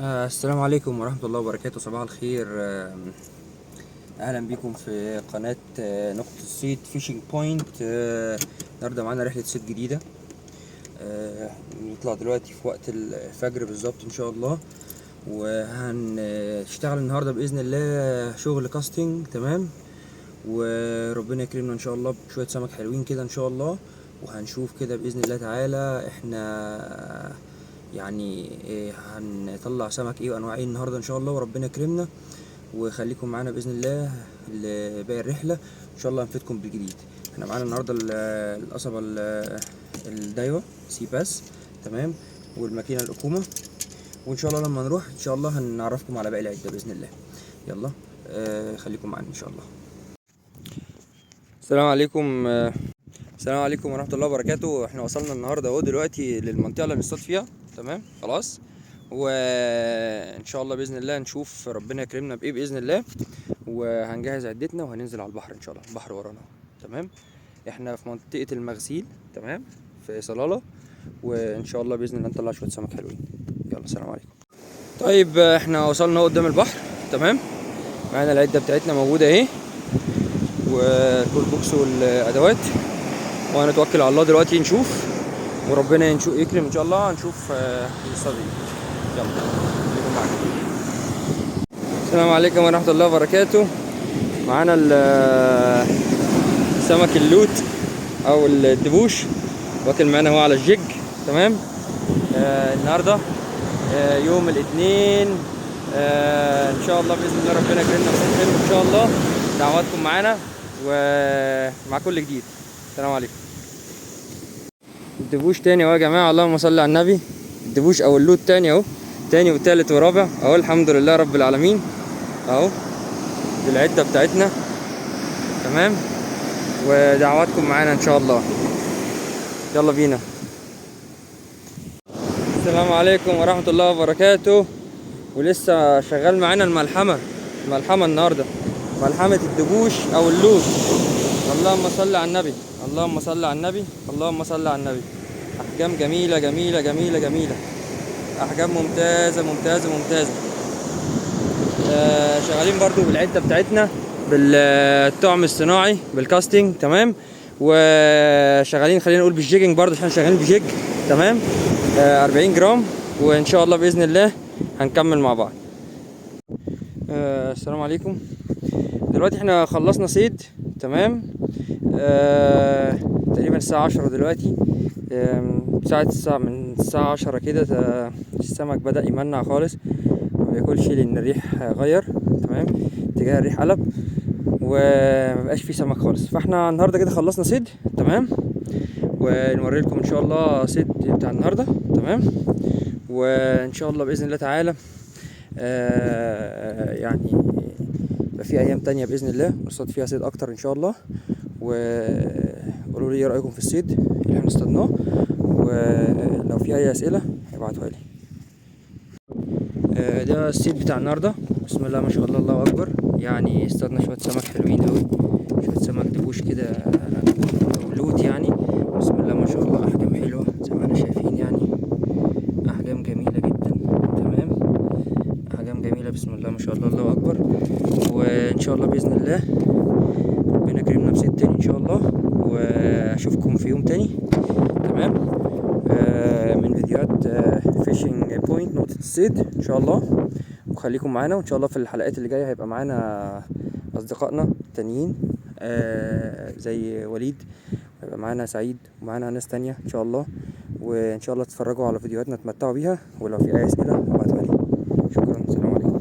السلام عليكم ورحمة الله وبركاته. صباح الخير. أهلا بكم في قناة نقطة الصيد فيشنج بوينت. النهاردة معانا رحلة صيد جديدة. نطلع دلوقتي في وقت الفجر بالظبط إن شاء الله، وهنشتغل النهاردة بإذن الله شغل كاستنج. تمام، وربنا يكرمنا إن شاء الله بشوية سمك حلوين كده إن شاء الله. وهنشوف كده بإذن الله تعالى احنا يعني هنطلع سمك ايه وانواع ايه النهارده ان شاء الله، وربنا يكرمنا. وخليكم معانا باذن الله لباقي الرحله ان شاء الله هنفيدكم بالجديد. احنا معانا النهارده القصبه الدايوه سي باس. تمام، والماكينه الاكوما. وان شاء الله لما نروح ان شاء الله هنعرفكم على باقي العده باذن الله. يلا خليكم معانا ان شاء الله. السلام عليكم. السلام عليكم ورحمة الله وبركاته. احنا وصلنا النهاردة اهو دلوقتي للمنطقة اللي هنصطاد فيها. تمام خلاص، وان شاء الله بإذن الله نشوف ربنا يكرمنا بإيه بإذن الله، وهنجهز عدتنا وهننزل على البحر ان شاء الله. البحر ورانا اهو. تمام، احنا في منطقة المغسيل. تمام، في صلالة، وان شاء الله بإذن الله نطلع شوية سمك حلوين. يلا سلام عليكم. طيب احنا وصلنا قدام البحر. تمام، معانا العدة بتاعتنا موجودة اهي، والتول بوكس والادوات، وهنتوكل على الله دلوقتي نشوف، وربنا يكرم ان شاء الله. هنشوف نصطاد ايه. يلا خليكم معانا. السلام عليكم ورحمة الله وبركاته. معانا سمك اللوت او الدبوش، واكل معانا هو على الجيج. تمام، النهارده يوم الاثنين. ان شاء الله باذن الله ربنا يكرمنا بخير حلو ان شاء الله. دعواتكم معانا ومع كل جديد. السلام عليكم. الدبوش تاني اهو يا جماعه، اللهم صل على النبي. الدبوش او اللوت تاني اهو، تاني وتالت ورابع اهو. الحمد لله رب العالمين اهو. دي العده بتاعتنا. تمام، ودعواتكم معانا ان شاء الله. يلا بينا. السلام عليكم ورحمه الله وبركاته. ولسه شغال معانا الملحمه النهارده، ملحمه الدبوش او اللوت. اللهم صل على النبي، اللهم صل على النبي، اللهم صل على النبي. احجام جميله جميله جميله جميله، احجام ممتازه ممتازه ممتازه. شغالين برضو بالعده بتاعتنا بالطعم الصناعي بالكاستنج. تمام، وشغالين خلينا نقول بالجيجنج برضو عشان شغالين بجيج. تمام، 40 جرام، وان شاء الله باذن الله هنكمل مع بعض. السلام عليكم. دلوقتي احنا خلصنا صيد. تمام، تقريبا الساعة 10 دلوقتي. من الساعة 10 كده السمك بدأ يمنع خالص، مبياكلش لأن الريح غير. تمام، اتجاه الريح قلب ومبقاش فيه سمك خالص. فاحنا النهاردة كده خلصنا صيد. تمام، ونوري لكم ان شاء الله صيد بتاع النهاردة. تمام، وان شاء الله بإذن الله تعالى يعني يبقى في ايام تانية باذن الله نصطاد فيها صيد اكتر ان شاء الله. وقولوا لي ايه رايكم في الصيد اللي احنا اصطادناه، ولو في اي اسئله ابعتوها لي. ده الصيد بتاع النهارده. بسم الله ما شاء الله، الله اكبر. يعني اصطادنا شويه سمك حلوين قوي، شويه سمك دبوش كده لوت يعني. بسم الله ما شاء الله، احجام حلوه زي ما احنا شايفين يعني، احجام جميله جدا. تمام، احجام جميله بسم الله ما شاء الله، الله اكبر. وان شاء الله باذن الله ربنا يكرمنا بصيد تاني ان شاء الله، واشوفكم في يوم تاني. تمام، من فيديوهات فيشنج بوينت نقطة الصيد ان شاء الله. وخليكم معانا، وان شاء الله في الحلقات اللي جاية هيبقى معانا اصدقائنا التانيين زي وليد، هيبقى معانا سعيد، ومعانا ناس تانية ان شاء الله. وان شاء الله تتفرجوا على فيديوهاتنا تمتعوا بيها، ولو في اي اسئلة ابعتوها لي. شكرا، سلام عليكم.